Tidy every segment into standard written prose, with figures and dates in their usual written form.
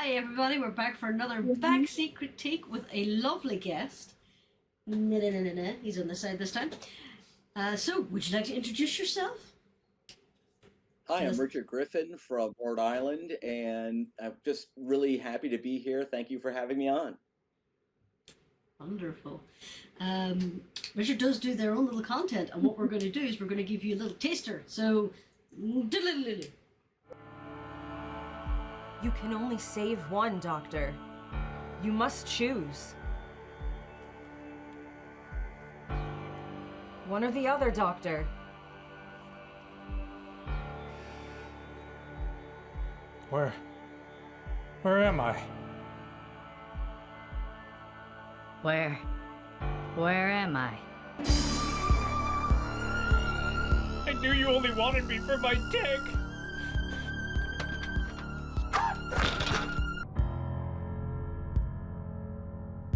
Hi everybody, we're back for another Backseat critique with a lovely guest. He's on the side this time. So, would you like to introduce yourself? Hi, I'm Richard Griffin from Rhode Island, and I'm just really happy to be here. Thank you for having me on. Wonderful. Richard does do their own little content, and what we're going to do is we're going to give you a little taster. So, You can only save one, Doctor. You must choose. One or the other, Doctor. Where am I? Where am I? I knew you only wanted me for my dick!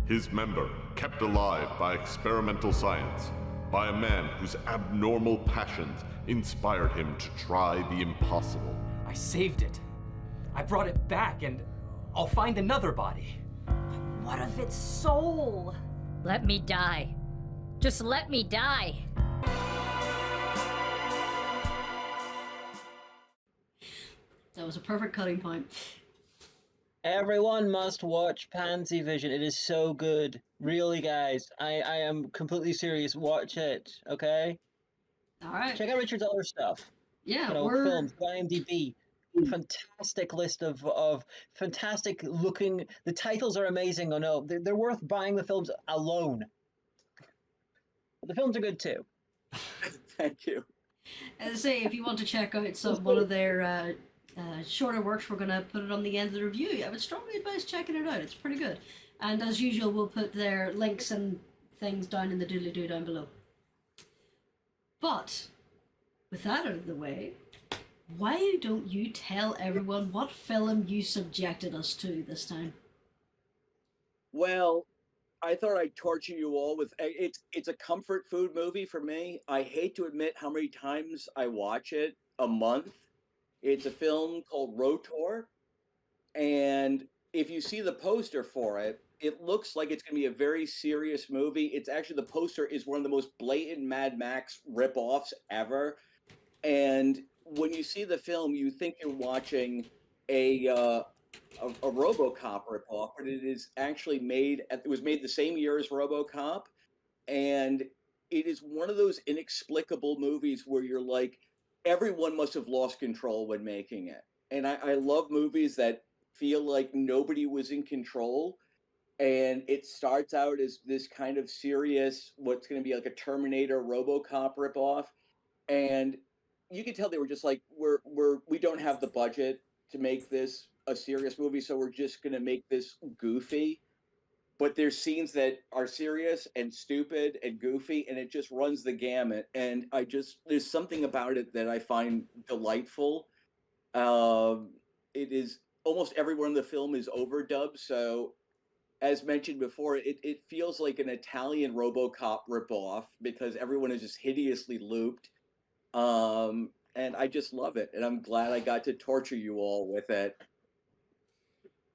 His member kept alive by experimental science, by a man whose abnormal passions inspired him to try the impossible. I saved it. I brought it back, and I'll find another body. What of its soul? Let me die. Just let me die. that was a perfect cutting point. Everyone must watch Pansy Vision. It is so good. Really, guys. I am completely serious. Watch it, okay? All right. Check out Richard's other stuff. Yeah, films, IMDb. Fantastic list of fantastic looking. The titles are amazing. Oh no, they're worth buying the films alone. But the films are good too. Thank you. As I say, if you want to check out one of their shorter works, we're going to put it on the end of the review. I would strongly advise checking it out. It's pretty good. And as usual, we'll put their links and things down in the doodly-doo down below. But with that out of the way, why don't you tell everyone what film you subjected us to this time? Well, I thought I'd torture you all with it's a comfort food movie for me. I hate to admit how many times I watch it a month. It's a film called Rotor, and if you see the poster for it, it looks like it's going to be a very serious movie. It's actually, the poster is one of the most blatant Mad Max ripoffs ever. And when you see the film, you think you're watching a Robocop ripoff, but it is actually it was made the same year as Robocop, and it is one of those inexplicable movies where you're like, everyone must have lost control when making it. And I love movies that feel like nobody was in control. And it starts out as this kind of serious, what's going to be like a Terminator Robocop ripoff. And you could tell they were just like, we don't have the budget to make this a serious movie, so we're just going to make this goofy. But there's scenes that are serious and stupid and goofy, and it just runs the gamut. And there's something about it that I find delightful. It is almost everyone in the film is overdubbed, so as mentioned before, it feels like an Italian Robocop ripoff because everyone is just hideously looped. And I just love it, and I'm glad I got to torture you all with it.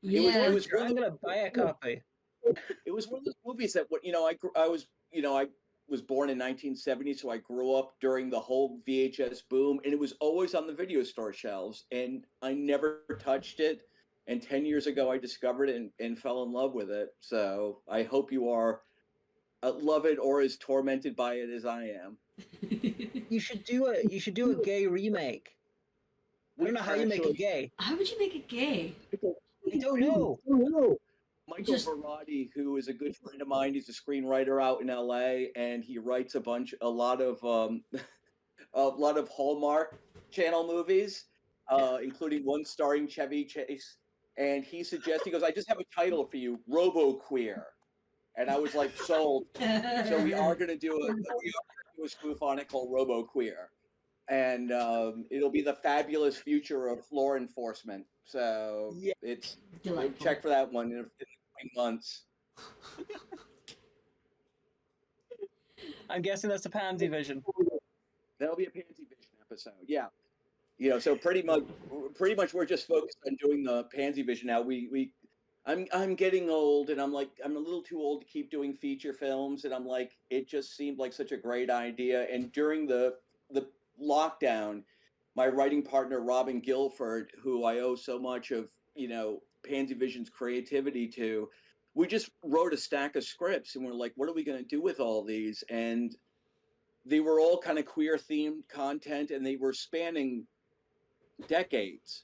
Yeah, I'm gonna buy a copy. It was one of those movies that I was born in 1970, so I grew up during the whole VHS boom, and it was always on the video store shelves, and I never touched it. And 10 years ago, I discovered it and fell in love with it. So I hope you are love it or as tormented by it as I am. You should do a gay remake. I don't know how you make it gay. How would you make it gay? I don't know. Michael Verratti, who is a good friend of mine, he's a screenwriter out in LA, and he writes a lot of Hallmark Channel movies, including one starring Chevy Chase. And he goes, I just have a title for you, Robo-Queer. And I was like, sold. So we are going to do a spoof on it called Robo-Queer. And it'll be the fabulous future of law enforcement. So it's check for that one in a few months. I'm guessing that's a Pansy Vision. That'll be a Pansy Vision episode. Yeah. So pretty much we're just focused on doing the Pansy Vision now. I'm getting old, and I'm a little too old to keep doing feature films, and I'm like, it just seemed like such a great idea. And during the lockdown, my writing partner Robin Guilford, who I owe so much of Pansy Vision's creativity to, we just wrote a stack of scripts, and we're like, what are we going to do with all these? And they were all kind of queer themed content, and they were spanning decades,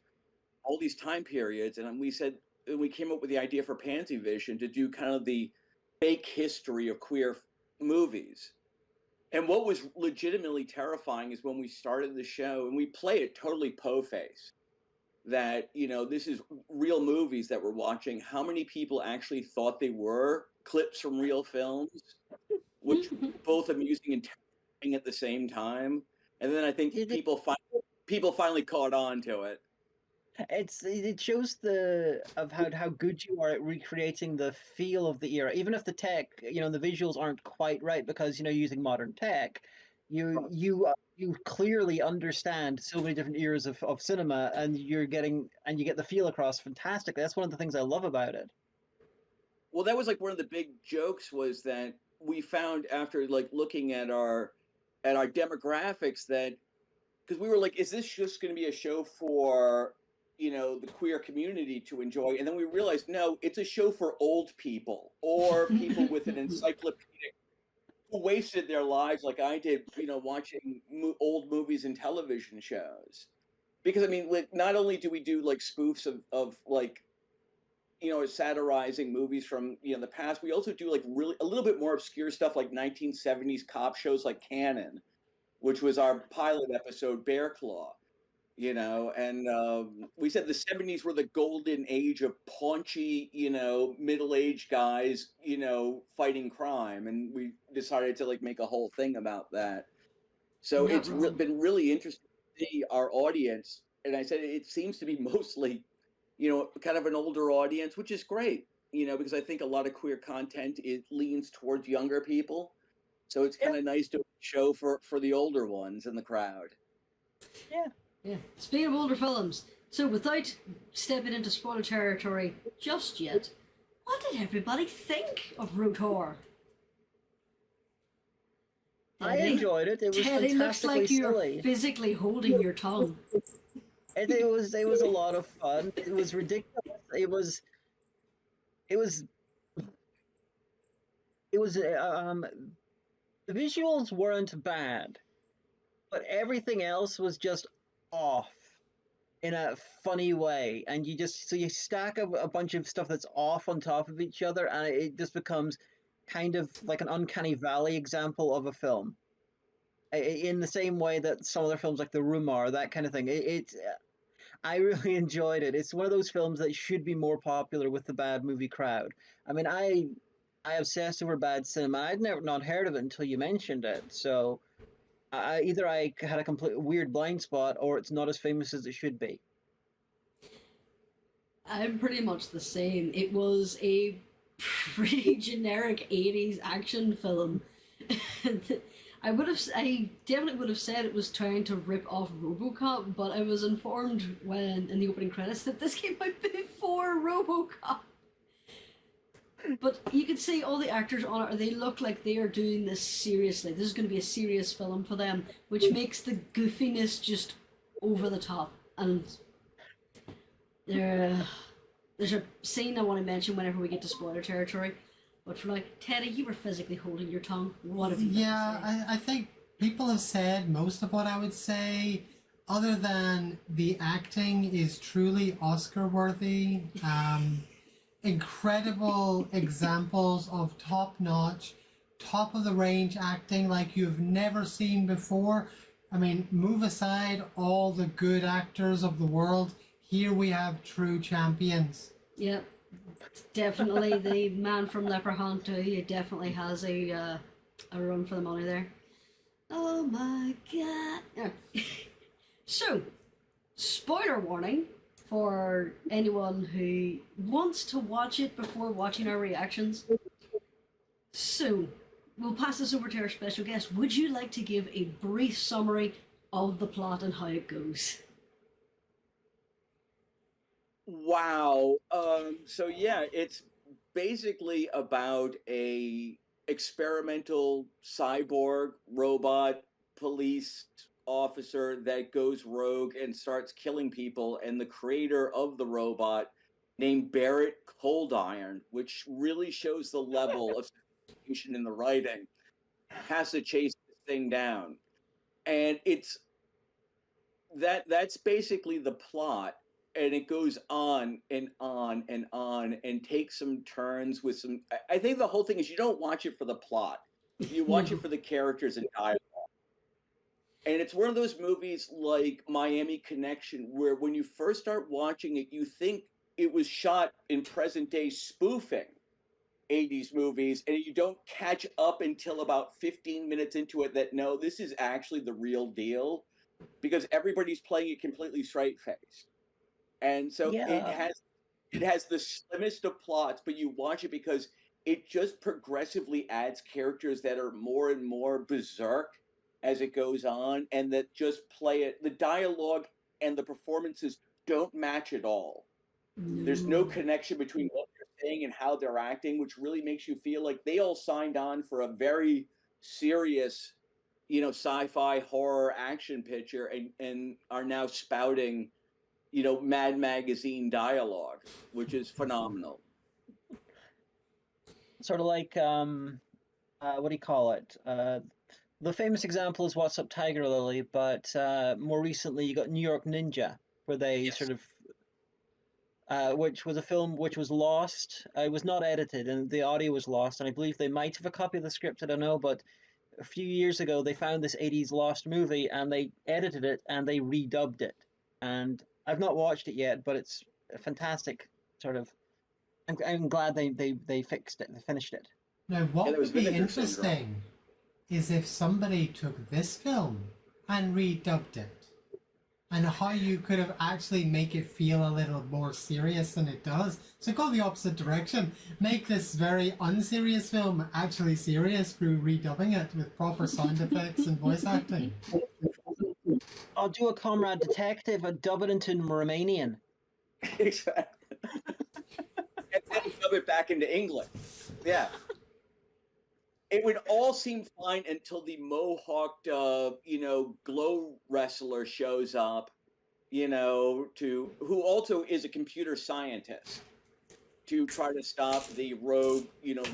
all these time periods. And we came up with the idea for Pansy Vision to do kind of the fake history of queer movies. And what was legitimately terrifying is when we started the show, and we play it totally po-face, that this is real movies that we're watching. How many people actually thought they were clips from real films, which both amusing and terrifying at the same time. And then I think people finally caught on to it. It shows how good you are at recreating the feel of the era, even if the tech, the visuals aren't quite right, because using modern tech, you clearly understand so many different eras of cinema, and you get the feel across fantastically. That's one of the things I love about it. Well, that was like one of the big jokes, was that we found after like looking at our demographics, that because we were like, is this just going to be a show for the queer community to enjoy? And then we realized, no, it's a show for old people, or people with an encyclopedic, who wasted their lives like I did, watching old movies and television shows. Because I mean, like, not only do we do like spoofs of like, satirizing movies from the past, we also do like really a little bit more obscure stuff, like 1970s cop shows like Cannon, which was our pilot episode, Bear Claw. And we said the 70s were the golden age of paunchy, middle-aged guys, fighting crime. And we decided to like make a whole thing about that. So it's been really interesting to see our audience. And I said, it seems to be mostly, kind of an older audience, which is great, because I think a lot of queer content, it leans towards younger people. So it's kind of nice to show for the older ones in the crowd. Yeah. Yeah. Speaking of older films, so without stepping into spoiler territory just yet, what did everybody think of R.O.T.O.R? I enjoyed it. It was Teddy, looks like you're silly. Physically holding your tongue. It was a lot of fun. It was ridiculous. It was the visuals weren't bad, but everything else was just off in a funny way, and you stack a bunch of stuff that's off on top of each other, and it just becomes kind of like an uncanny valley example of a film, in the same way that some other films like The Room are, that kind of thing. I really enjoyed it. It's one of those films that should be more popular with the bad movie crowd. I mean, I obsessed over bad cinema. I'd never not heard of it until you mentioned it, so either I had a complete weird blind spot, or it's not as famous as it should be. I'm pretty much the same. It was a pretty generic 80s action film. I definitely would have said it was trying to rip off Robocop, but I was informed when in the opening credits that this came out before Robocop. But you can see all the actors on it, they look like they are doing this seriously. This is going to be a serious film for them, which makes the goofiness just over the top. And there's a scene I want to mention whenever we get to spoiler territory. But for like, Teddy, you were physically holding your tongue. What have you got to say? I think people have said most of what I would say, other than the acting is truly Oscar-worthy. Incredible examples of top-notch, top-of-the-range acting like you've never seen before. I mean, move aside all the good actors of the world. Here we have true champions. Yep. Definitely the man from Leprechaun 2. He definitely has a run for the money there. Oh my god. Yeah. So, spoiler warning for anyone who wants to watch it before watching our reactions. So, we'll pass this over to our special guest. Would you like to give a brief summary of the plot and how it goes? Wow. So yeah, it's basically about a experimental cyborg robot police officer that goes rogue and starts killing people, and the creator of the robot, named Barrett Coldiron, which really shows the level of sophistication in the writing, has to chase this thing down. And that's basically the plot, and it goes on and on and on and takes some turns with some. I think the whole thing is you don't watch it for the plot, you watch it for the characters and dialogue. And it's one of those movies like Miami Connection, where when you first start watching it, you think it was shot in present day spoofing 80s movies, and you don't catch up until about 15 minutes into it that no, this is actually the real deal, because everybody's playing it completely straight faced. And so Yeah. it has the slimmest of plots, but you watch it because it just progressively adds characters that are more and more berserk as it goes on, and that just play it. The dialogue and the performances don't match at all. There's no connection between what they're saying and how they're acting, which really makes you feel like they all signed on for a very serious, sci-fi horror action picture, and are now spouting, Mad Magazine dialogue, which is phenomenal. Sort of like what do you call it? The famous example is What's Up, Tiger Lily, but more recently you got New York Ninja, where they Yes. sort of which was a film which was lost. It was not edited, and the audio was lost. And I believe they might have a copy of the script. I don't know, but a few years ago they found this '80s lost movie, and they edited it and they redubbed it. And I've not watched it yet, but it's a fantastic sort of. I'm glad they fixed it. They finished it. Now, what there was would be Vinegar interesting is if somebody took this film and redubbed it, and how you could have actually make it feel a little more serious than it does. So go the opposite direction. Make this very unserious film actually serious through redubbing it with proper sound effects and voice acting. I'll do a Comrade Detective and dub it into Romanian. Exactly. And then dub it back into England. Yeah. It would all seem fine until the mohawked, glow wrestler shows up, who also is a computer scientist, to try to stop the rogue,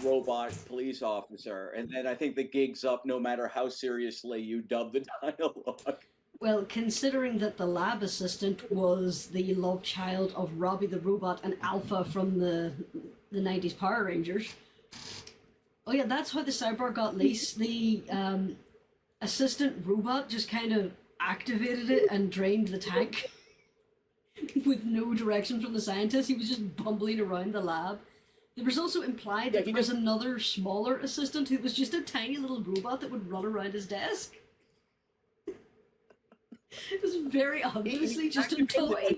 robot police officer. And then I think the gig's up no matter how seriously you dub the dialogue. Well, considering that the lab assistant was the love child of Robbie the Robot and Alpha from the 90s Power Rangers. Oh yeah, that's how the cyborg got leased. The assistant robot just kind of activated it and drained the tank with no direction from the scientist. He was just bumbling around the lab. There was also implied that there was another smaller assistant who was just a tiny little robot that would run around his desk. It was very obviously just a toy.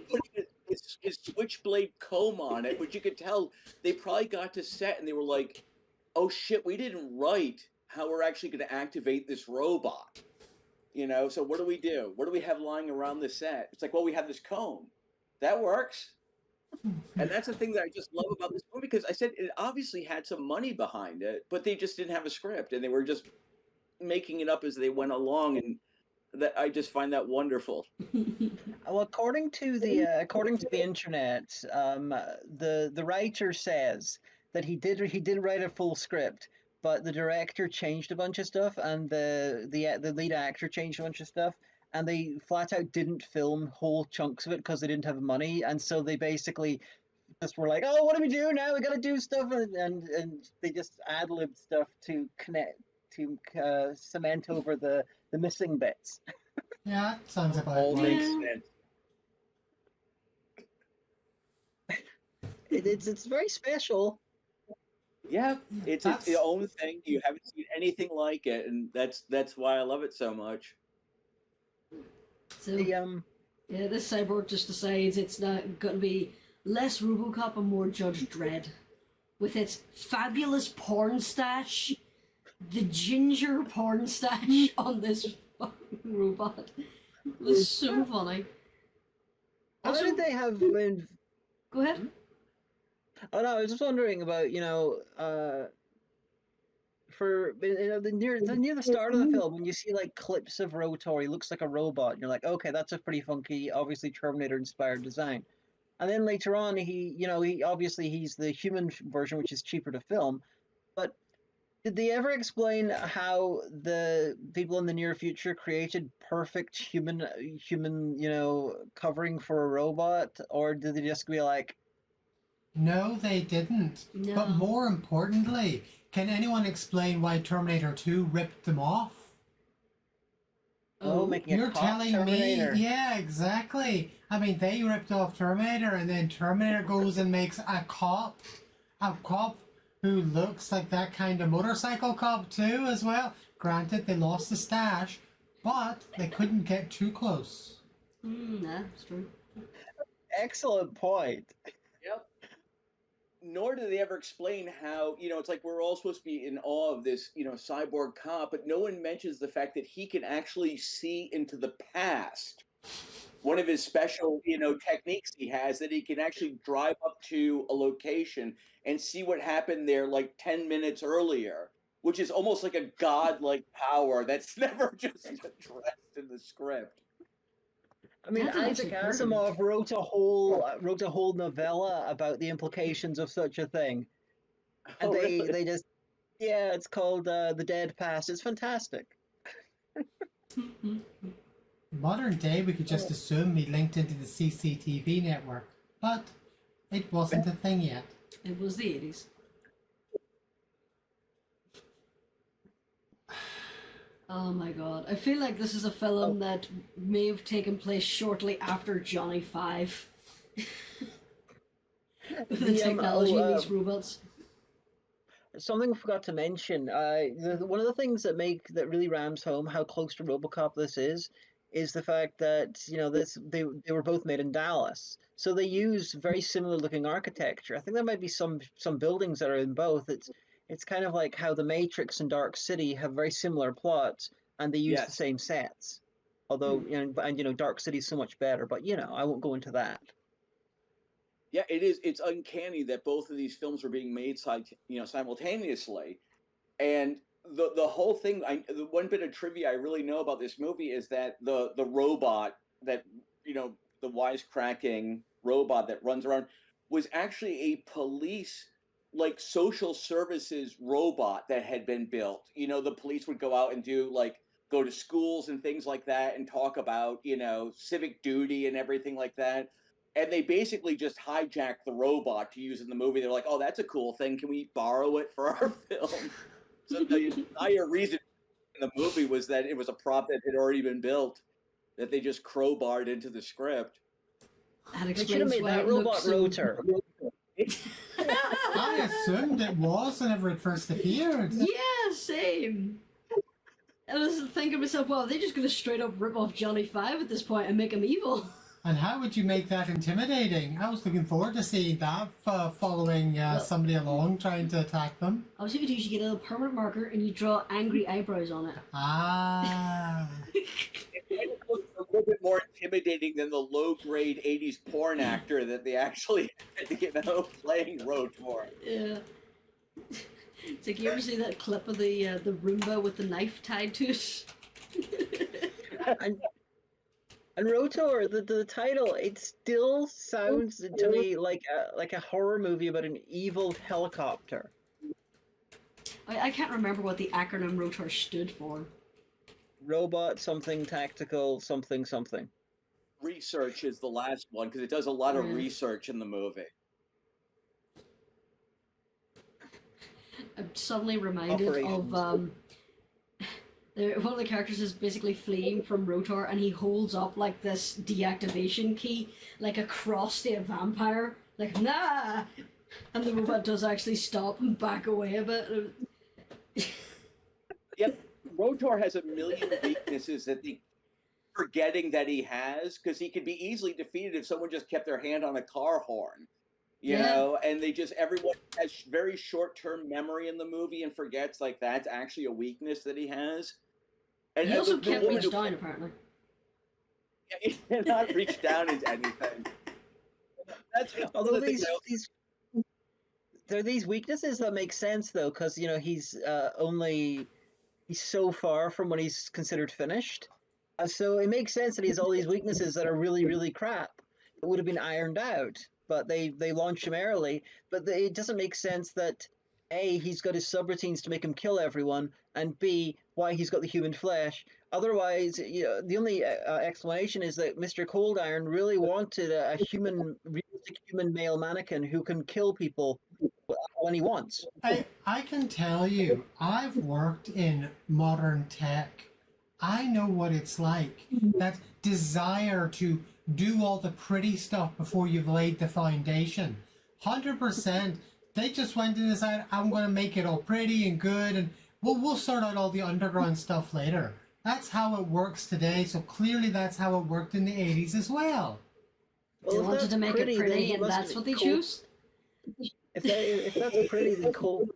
His switchblade comb on it, but you could tell they probably got to set and they were like, oh shit, we didn't write how we're actually going to activate this robot. So what do we do? What do we have lying around the set? It's like, well, we have this comb. That works. And that's the thing that I just love about this movie, because I said it obviously had some money behind it, but they just didn't have a script, and they were just making it up as they went along, and that I just find that wonderful. Well, according to the internet, the writer says that he did write a full script, but the director changed a bunch of stuff, and the lead actor changed a bunch of stuff, and they flat out didn't film whole chunks of it because they didn't have money, and so they basically just were like, oh, what do we do now? We got to do stuff, and they just ad-libbed stuff to cement over the missing bits. Yeah, sounds about All right. makes sense. It's very special. Yeah, it's its own thing. You haven't seen anything like it, and that's why I love it so much. So, this cyborg just decides it's not going to be less Robocop and more Judge Dredd. With its fabulous porn stash, the ginger porn stash on this robot. It was so funny. How did they have Go ahead. Oh no, I was just wondering about for near the start of the film when you see like clips of Rotor, he looks like a robot. And you're like, okay, that's a pretty funky, obviously Terminator inspired design. And then later on, he obviously he's the human version, which is cheaper to film. But did they ever explain how the people in the near future created perfect human, covering for a robot, or did they just be like, No, they didn't. No. But more importantly, can anyone explain why Terminator 2 ripped them off? oh, making a You're cop telling Terminator? me, yeah, exactly. I mean, they ripped off Terminator, and then Terminator goes and makes a cop who looks like that kind of motorcycle cop too, as well. Granted, they lost the stash, but they couldn't get too close. That's true. Excellent point. Yep. Nor do they ever explain how, it's like we're all supposed to be in awe of this, cyborg cop, but no one mentions the fact that he can actually see into the past. One of his special, techniques he has that he can actually drive up to a location and see what happened there like 10 minutes earlier, which is almost like a godlike power that's never just addressed in the script. I mean, That didn't Isaac actually occur to me. Asimov wrote a whole novella about the implications of such a thing, and Oh, really? they just it's called The Dead Past. It's fantastic. Modern day, we could just assume he linked into the CCTV network, but it wasn't a thing yet. It was the 80s. Oh my god. I feel like this is a film that may have taken place shortly after Johnny 5. With the technology in these robots. Something I forgot to mention. One of the things that really rams home how close to RoboCop this is the fact that they were both made in Dallas, so they use very similar looking architecture. I think there might be some buildings that are in both. It's kind of like how The Matrix and Dark City have very similar plots, and they use the same sets. Although Dark City is so much better, but I won't go into that. Yeah, it is. It's uncanny that both of these films are being made simultaneously, and the whole thing. The one bit of trivia I really know about this movie is that the robot that the wisecracking robot that runs around was actually a police social services robot that had been built. The police would go out and go to schools and things like that and talk about civic duty and everything like that. And they basically just hijacked the robot to use in the movie. They're like, "Oh, that's a cool thing. Can we borrow it for our film?" So the entire reason in the movie was that it was a prop that had already been built, that they just crowbarred into the script. That They should have made that robot Rotor. I assumed it was whenever it first appeared. Yeah, same. I was thinking to myself, well, they're just going to straight up rip off Johnny 5 at this point and make him evil. And how would you make that intimidating? I was looking forward to seeing that, following somebody along trying to attack them. I was thinking you get a little permanent marker and you draw angry eyebrows on it. It looks a little bit more intimidating than the low-grade 80s porn actor that they actually had to playing Rotor. Yeah. It's like, you ever see that clip of the Roomba with the knife tied to it? And Rotor, the title, it still sounds to me like a horror movie about an evil helicopter. I can't remember what the acronym Rotor stood for. Robot something tactical something something. Research is the last one because it does a lot of research in the movie. I'm suddenly reminded of one of the characters is basically fleeing from Rotor, and he holds up like this deactivation key, like a cross to a vampire, like nah, and the robot does actually stop and back away a bit. Yep, Rotor has a million weaknesses that they forgetting that he has, because he could be easily defeated if someone just kept their hand on a car horn. You know, and everyone has very short-term memory in the movie and forgets that's actually a weakness that he has. And he also can't reach down, apparently. Yeah, he cannot reach down into anything. That's Although the thing I also- there are these weaknesses that make sense though, because he's so far from when he's considered finished. So it makes sense that he has all these weaknesses that are really, really crap. It would have been ironed out, but they launch him early. But it doesn't make sense that A, he's got his subroutines to make him kill everyone, and B, why he's got the human flesh. Otherwise, the only explanation is that Mr. Cold Iron really wanted a realistic human male mannequin who can kill people when he wants. I can tell you, I've worked in modern tech. I know what it's like. That desire to do all the pretty stuff before you've laid the foundation. 100%. They just went and decided, I'm going to make it all pretty and good, and we'll sort out all the underground stuff later. That's how it works today, so clearly that's how it worked in the 80s as well. They wanted to make it pretty, and that's what they choose. If that's pretty, then cold.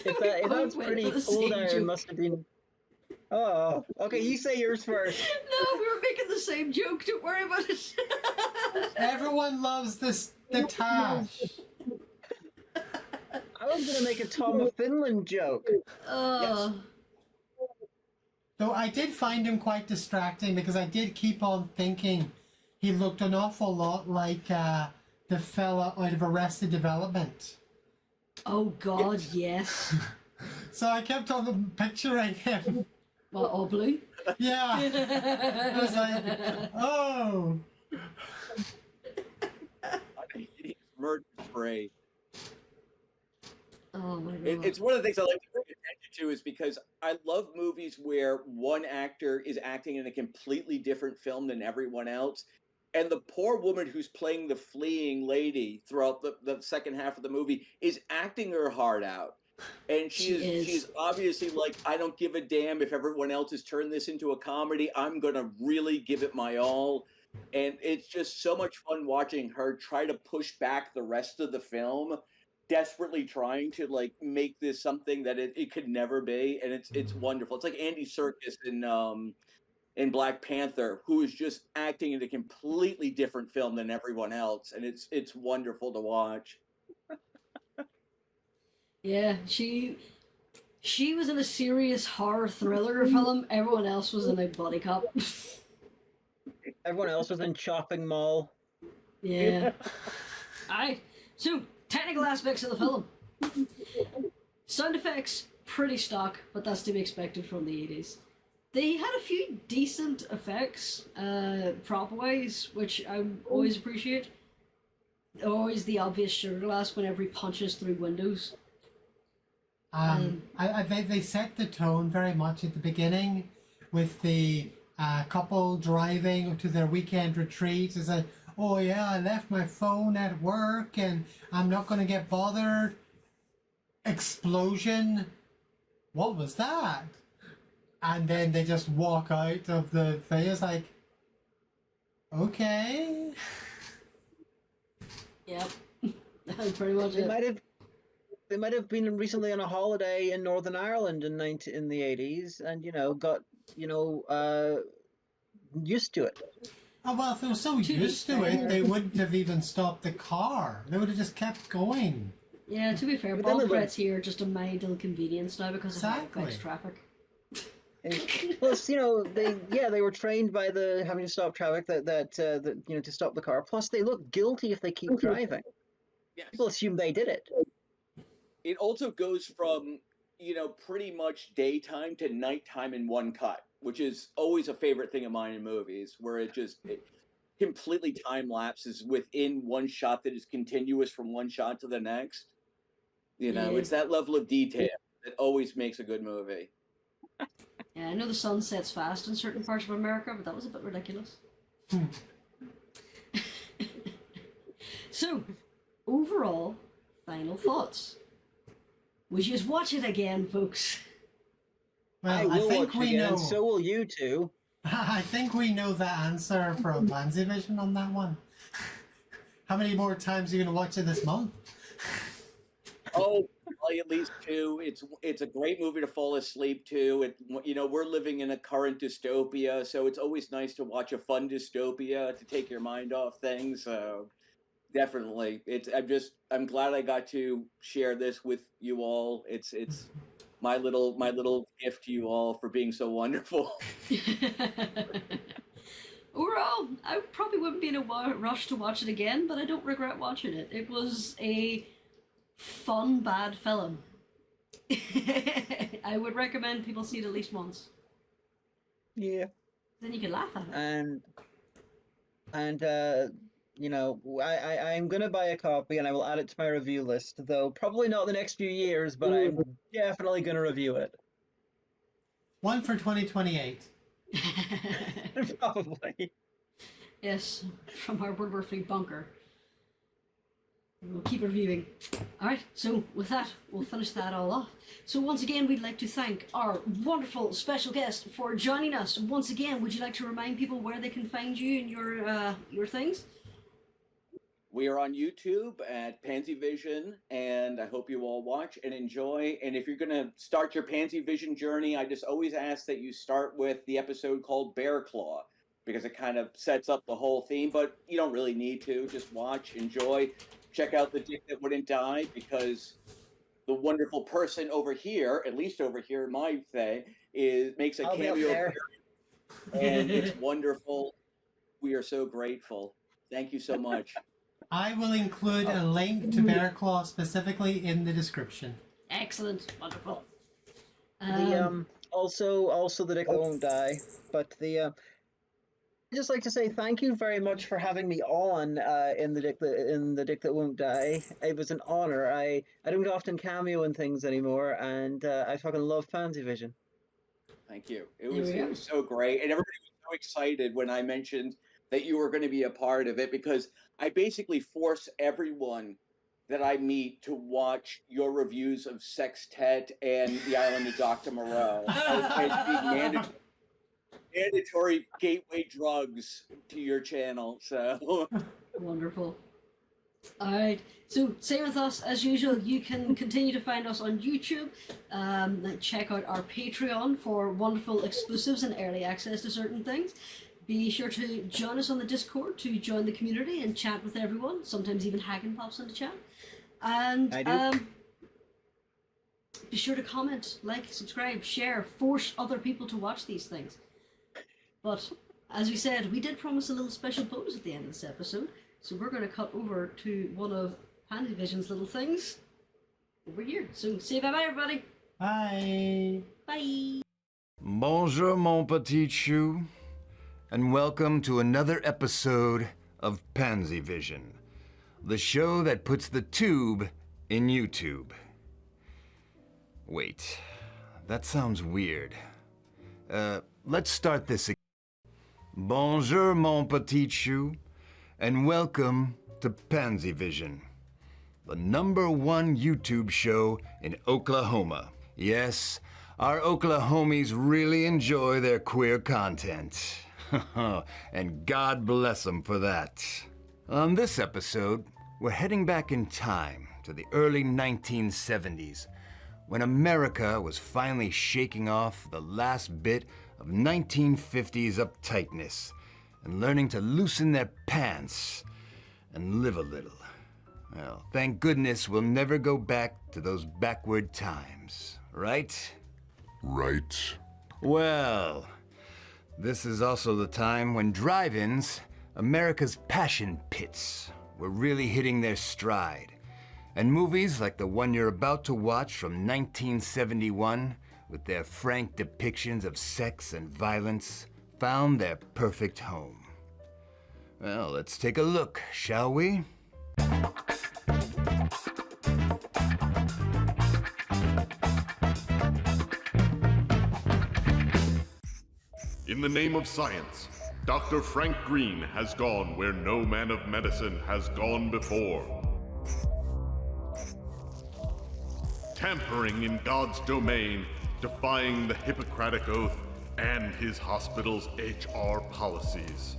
If that's pretty, Cold Iron must have been. Oh, okay. You say yours first. No, we were making the same joke. Don't worry about it. Everyone loves the Tash. I was gonna make a Tom of Finland joke. Yes. Though I did find him quite distracting because I did keep on thinking he looked an awful lot like the fella out of Arrested Development. Oh God, yes. So I kept on picturing him. What, all blue? Yeah. I was like, oh. Murder spray. Oh my God. It's one of the things I like to bring attention to is because I love movies where one actor is acting in a completely different film than everyone else. And the poor woman who's playing the fleeing lady throughout the second half of the movie is acting her heart out. And she's obviously like, I don't give a damn if everyone else has turned this into a comedy. I'm going to really give it my all. And it's just so much fun watching her try to push back the rest of the film, desperately trying to like make this something that it could never be. And it's wonderful. It's like Andy Serkis in Black Panther, who is just acting in a completely different film than everyone else. And it's wonderful to watch. Yeah, she was in a serious horror thriller film. Everyone else was in a body cop. Everyone else was in Shopping Mall. Yeah. Alright, so technical aspects of the film. Sound effects, pretty stock, but that's to be expected from the 80s. They had a few decent effects, prop-wise, which I always appreciate. Always the obvious sugar glass whenever he punches through windows. They set the tone very much at the beginning with the couple driving to their weekend retreat. It's like, oh yeah, I left my phone at work and I'm not going to get bothered. Explosion. What was that? And then they just walk out of the thing. It's like, okay. Yep. That's pretty much it. They might have been recently on a holiday in Northern Ireland in the 80s, and got used to it. Oh well, if they were so used to it, they wouldn't have even stopped the car. They would have just kept going. Yeah, to be fair, But bomb then threats here are just a mild inconvenience now because of how it affects Exactly. traffic. Plus, they were trained by the having to stop traffic that to stop the car. Plus, they look guilty if they keep driving. Yes. People assume they did it. It also goes from, pretty much daytime to nighttime in one cut, which is always a favorite thing of mine in movies, where it completely time lapses within one shot that is continuous from one shot to the next. It's that level of detail that always makes a good movie. Yeah, I know the sun sets fast in certain parts of America, but that was a bit ridiculous. So, overall, final thoughts. We just watch it again, folks. Well, I will think watch we again, know. so will you two. I think we know the answer from Pansy Vision on that one. How many more times are you going to watch it this month? Oh, definitely at least two. It's a great movie to fall asleep to. We're living in a current dystopia, so it's always nice to watch a fun dystopia to take your mind off things. So definitely, I'm glad I got to share this with you all. It's my little gift to you all for being so wonderful. Overall, I probably wouldn't be in a rush to watch it again, but I don't regret watching it. It was a fun, bad film. I would recommend people see it at least once. Yeah. Then you can laugh at it. And I'm gonna buy a copy and I will add it to my review list, though probably not the next few years, but I'm definitely gonna review it. One for 2028. Probably. Yes, from our World War III bunker. We'll keep reviewing. Alright, so with that, we'll finish that all off. So once again, we'd like to thank our wonderful special guest for joining us. Once again, would you like to remind people where they can find you and your things? We are on YouTube at Pansy Vision, and I hope you all watch and enjoy. And if you're going to start your Pansy Vision journey, I just always ask that you start with the episode called Bear Claw, because it kind of sets up the whole theme, but you don't really need to. Just watch, enjoy, check out The Dick That Wouldn't Die, because the wonderful person over here, at least over here in my thing, makes a cameo appearance, and it's wonderful. We are so grateful. Thank you so much. I will include a link to Bear Claw specifically in the description. Excellent, wonderful. Also The Dick That Won't Die, but I'd just like to say thank you very much for having me on in the Dick That Won't Die. It was an honor. I don't often cameo in things anymore, and I fucking love Pansy Vision. Thank you. It was so great, and everybody was so excited when I mentioned that you were going to be a part of it, because I basically force everyone that I meet to watch your reviews of Sextet and The Island of Dr. Moreau as being mandatory gateway drugs to your channel. So wonderful. All right, so same with us as usual. You can continue to find us on YouTube. Check out our Patreon for wonderful exclusives and early access to certain things. Be sure to join us on the Discord to join the community and chat with everyone. Sometimes even Hagan pops into chat. And be sure to comment, like, subscribe, share, force other people to watch these things. But as we said, we did promise a little special bonus at the end of this episode, so we're going to cut over to one of Pansy Vision's little things over here. So say bye-bye, everybody. Bye. Bye. Bonjour, mon petit chou, and welcome to another episode of Pansy Vision, the show that puts the tube in YouTube. Wait, that sounds weird. Let's start this again. Bonjour, mon petit chou, and welcome to Pansy Vision, the #1 YouTube show in Oklahoma. Yes, our Oklahomies really enjoy their queer content. And God bless them for that. On this episode, we're heading back in time to the early 1970s, when America was finally shaking off the last bit of 1950s uptightness and learning to loosen their pants and live a little. Well, thank goodness we'll never go back to those backward times, right? Right. Well, this is also the time when drive-ins, America's passion pits, were really hitting their stride. And movies like the one you're about to watch from 1971, with their frank depictions of sex and violence, found their perfect home. Well, let's take a look, shall we? In the name of science, Dr. Frank Green has gone where no man of medicine has gone before. Tampering in God's domain, defying the Hippocratic Oath and his hospital's HR policies.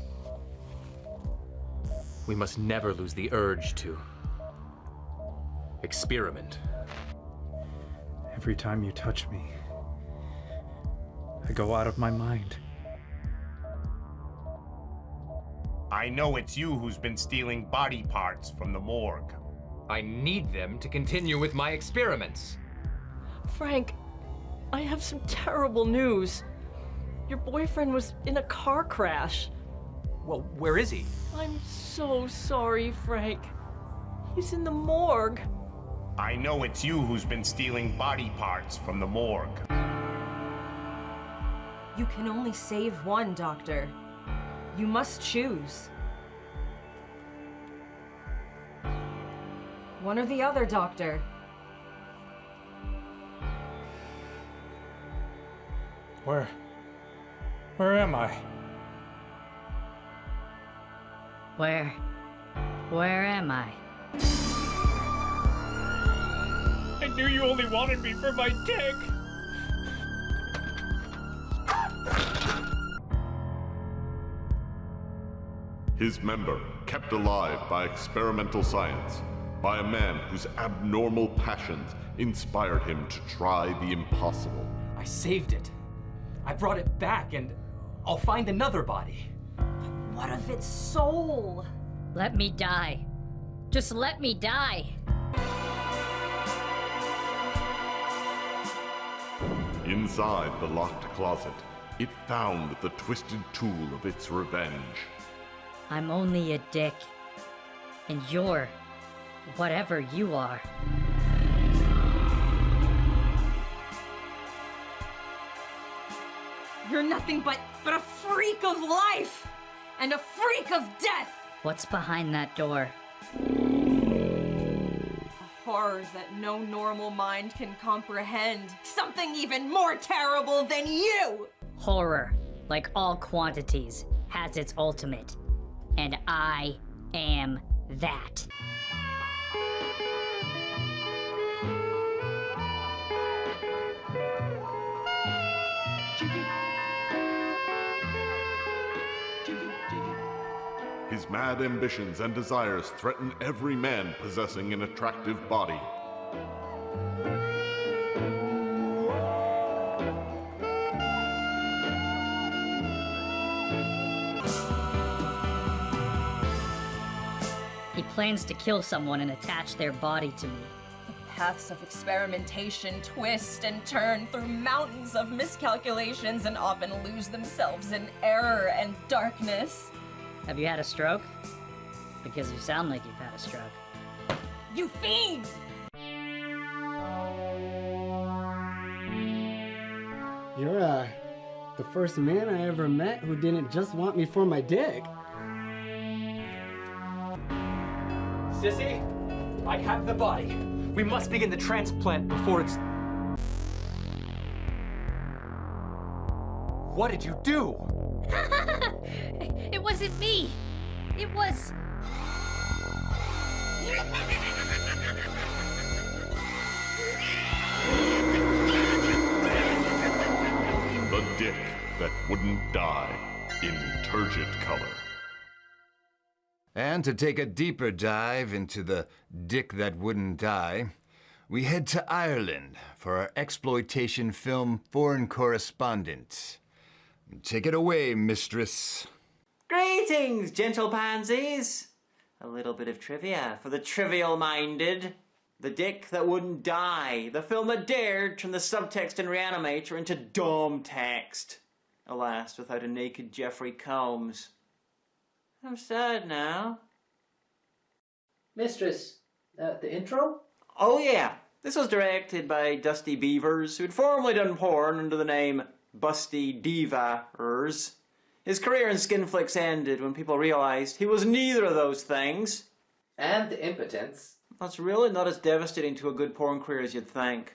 We must never lose the urge to experiment. Every time you touch me, I go out of my mind. I know it's you who's been stealing body parts from the morgue. I need them to continue with my experiments. Frank, I have some terrible news. Your boyfriend was in a car crash. Well, where is he? I'm so sorry, Frank. He's in the morgue. I know it's you who's been stealing body parts from the morgue. You can only save one, Doctor. You must choose. One or the other, Doctor. Where am I? Where am I? I knew you only wanted me for my dick. His member, kept alive by experimental science, by a man whose abnormal passions inspired him to try the impossible. I saved it. I brought it back, and I'll find another body. What of its soul? Let me die. Just let me die. Inside the locked closet, it found the twisted tool of its revenge. I'm only a dick. And you're whatever you are. You're nothing but a freak of life! And a freak of death! What's behind that door? Horrors that no normal mind can comprehend. Something even more terrible than you! Horror, like all quantities, has its ultimate. And I am that. His mad ambitions and desires threaten every man possessing an attractive body. He plans to kill someone and attach their body to me. Paths of experimentation twist and turn through mountains of miscalculations and often lose themselves in error and darkness. Have you had a stroke? Because you sound like you've had a stroke. You fiend! You're, the first man I ever met who didn't just want me for my dick. Sissy, I have the body. We must begin the transplant before it's... What did you do? It wasn't me. It was... The dick that wouldn't die in turgid color. And to take a deeper dive into the dick that wouldn't die, we head to Ireland for our exploitation film Foreign Correspondent. Take it away, mistress. Greetings, gentle pansies! A little bit of trivia for the trivial-minded. The Dick That Wouldn't Die, the film that dared turn the subtext in Reanimator into dumb text. Alas, without a naked Jeffrey Combs. I'm sad now. Mistress, the intro? Oh yeah, this was directed by Dusty Beavers, who'd formerly done porn under the name Busty Diva-ers. His career in skin flicks ended when people realized he was neither of those things. And the impotence. That's really not as devastating to a good porn career as you'd think.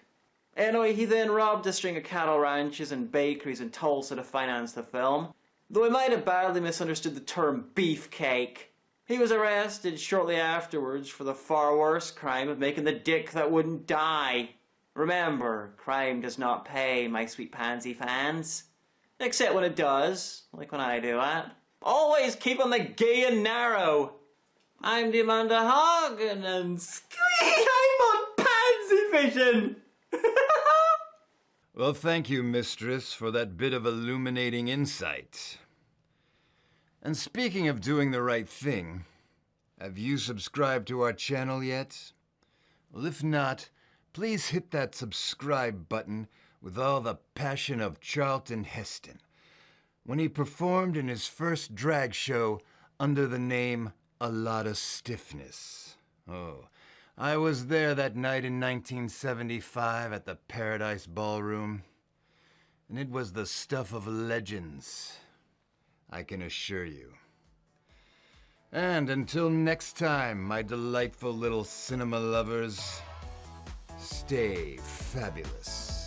Anyway, he then robbed a string of cattle ranches and bakeries in Tulsa to finance the film, though he might have badly misunderstood the term beefcake. He was arrested shortly afterwards for the far worse crime of making the dick that wouldn't die. Remember, crime does not pay, my sweet pansy fans. Except when it does, like when I do it. Always keep on the gay and narrow. I'm Amanda Hagan and I'm on Pansy Vision. Well, thank you, mistress, for that bit of illuminating insight. And speaking of doing the right thing, have you subscribed to our channel yet? Well, if not, please hit that subscribe button with all the passion of Charlton Heston when he performed in his first drag show under the name A Lot of Stiffness. Oh, I was there that night in 1975 at the Paradise Ballroom, and it was the stuff of legends, I can assure you. And until next time, my delightful little cinema lovers, stay fabulous.